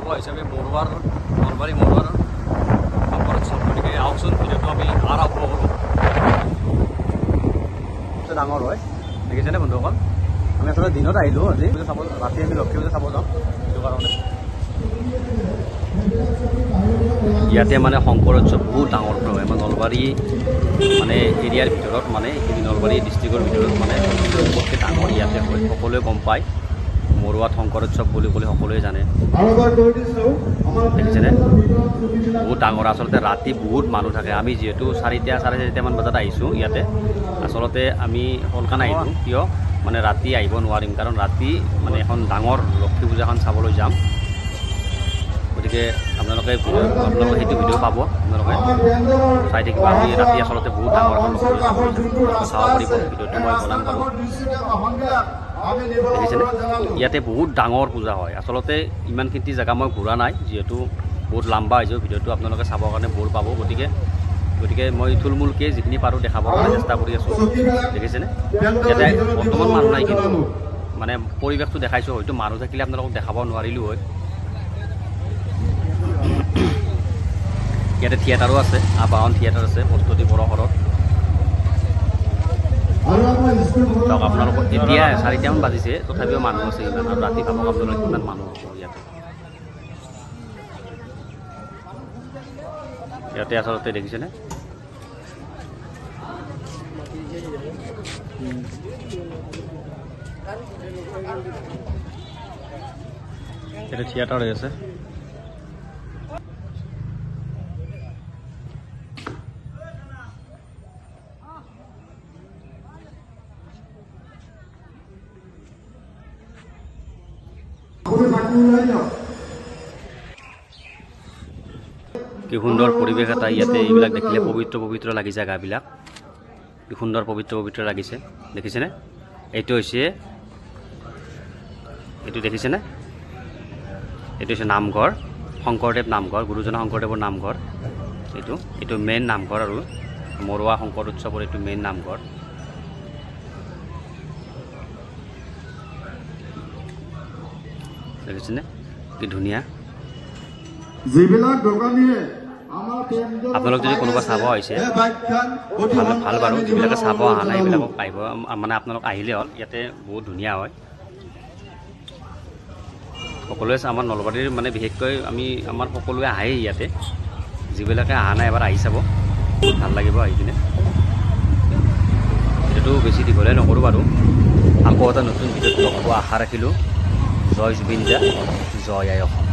চাব হিচাপে নলবাৰী মৰুৱাৰ শংকৰ উৎসৱ গতিকে আহকচোন ভিডিঅ'টো আমি আৰম্ভ কৰোঁ ডাঙৰ হয় দেখিছেনে বন্ধুসকল আমি আচলতে দিনত আহিলোঁ আজি চাব ৰাতি আমি লক্ষী পূজা চাব যাওঁ সেইটো কাৰণে ইয়াতে মানে শংকৰ উৎসৱ বহুত ডাঙৰ হয় আমাৰ নলবাৰী মানে এৰিয়াৰ ভিতৰত মানে এইখিনি নলবাৰী ডিষ্ট্ৰিক্টৰ ভিতৰত মানে চবতকৈ ডাঙৰ ইয়াতে হয় সকলোৱে গম পায় মৰুৱাত শংকৰ উৎসৱ বুলি ক'লে সকলোৱে জানে দেখিছেনে বহুত ডাঙৰ আচলতে ৰাতি বহুত মানুহ থাকে আমি যিহেতু 4টা 4:30মান বজাত আহিছোঁ ইয়াতে আচলতে আমি সোনকালে আহিলোঁ কিয় মানে ৰাতি আহিব নোৱাৰিম কাৰণ ৰাতি মানে এখন ডাঙৰ লক্ষী পূজাখন চাবলৈ যাম গতিকে আপোনালোকে সেইটো ভিডিঅ' পাব আপোনালোকে চাই থাকিব আমি ৰাতি আচলতে বহুত ডাঙৰ এখন চাব পাৰিব ভিডিঅ'টো মই বনাম বাৰু দেখিছেনে ইয়াতে বহুত ডাঙৰ পূজা হয় আচলতে ইমানখিনি জেগা মই ঘূৰা নাই যিহেতু বহুত লম্বা হৈছে ভিডিঅ'টো আপোনালোকে চাবৰ কাৰণে বৰ পাব গতিকে মই থুলমূলকৈ যিখিনি পাৰোঁ দেখাবৰ কাৰণে চেষ্টা কৰি আছোঁ দেখিছেনে ইয়াতে বৰ্তমান মানুহ নাই কিন্তু মানে পৰিৱেশটো দেখাইছোঁ হয়তো মানুহ থাকিলে আপোনালোকক দেখাব নোৱাৰিলোঁ হয় ইয়াতে থিয়েটাৰো আছে আবাহন থিয়েটাৰ আছে প্ৰস্তুতি পৰশৰত আপোনালোকৰ এতিয়া 4টামান বাজিছে তথাপিও মানুহ আছে ইমান আৰু ৰাতি ভাবক আপোনালোকে কিমান মানুহ হ'ব ইয়াতে আচলতে দেখিছেনে ইয়াতে থিয়েটাৰ হৈ আছে কি সুন্দৰ পৰিৱেশ এটা ইয়াতে এইবিলাক দেখিলে পবিত্ৰ লাগি যায় গাবিলাক কি সুন্দৰ পবিত্ৰ লাগিছে দেখিছেনে এইটো হৈছে এইটো দেখিছেনে এইটো হৈছে নামঘৰ শংকৰদেৱ নামঘৰ গুৰুজন শংকৰদেৱৰ নামঘৰ এইটো মেইন নামঘৰ আৰু মৰুৱা শংকৰ উৎসৱৰ এইটো মেইন নামঘৰ দেখিছেনে কি ধুনীয়া আপোনালোক যদি কোনোবা চাব আহিছে ভাল বাৰু যিবিলাকে চাব অহা নাই এইবিলাকক আহিব মানে আপোনালোক আহিলে হ'ল ইয়াতে বহুত ধুনীয়া হয় সকলোৱে আমাৰ নলবাৰীৰ মানে বিশেষকৈ আমাৰ সকলোৱে আহেই ইয়াতে যিবিলাকে অহা নাই এবাৰ আহি চাব ভাল লাগিব আহি কিনে ভিডিঅ'টো বেছি দীঘলীয়া নকৰোঁ বাৰু আকৌ এটা নতুন ভিডিঅ'ত লগ পোৱা আশা ৰাখিলোঁ জয় জুবিন দা জয় আই অসম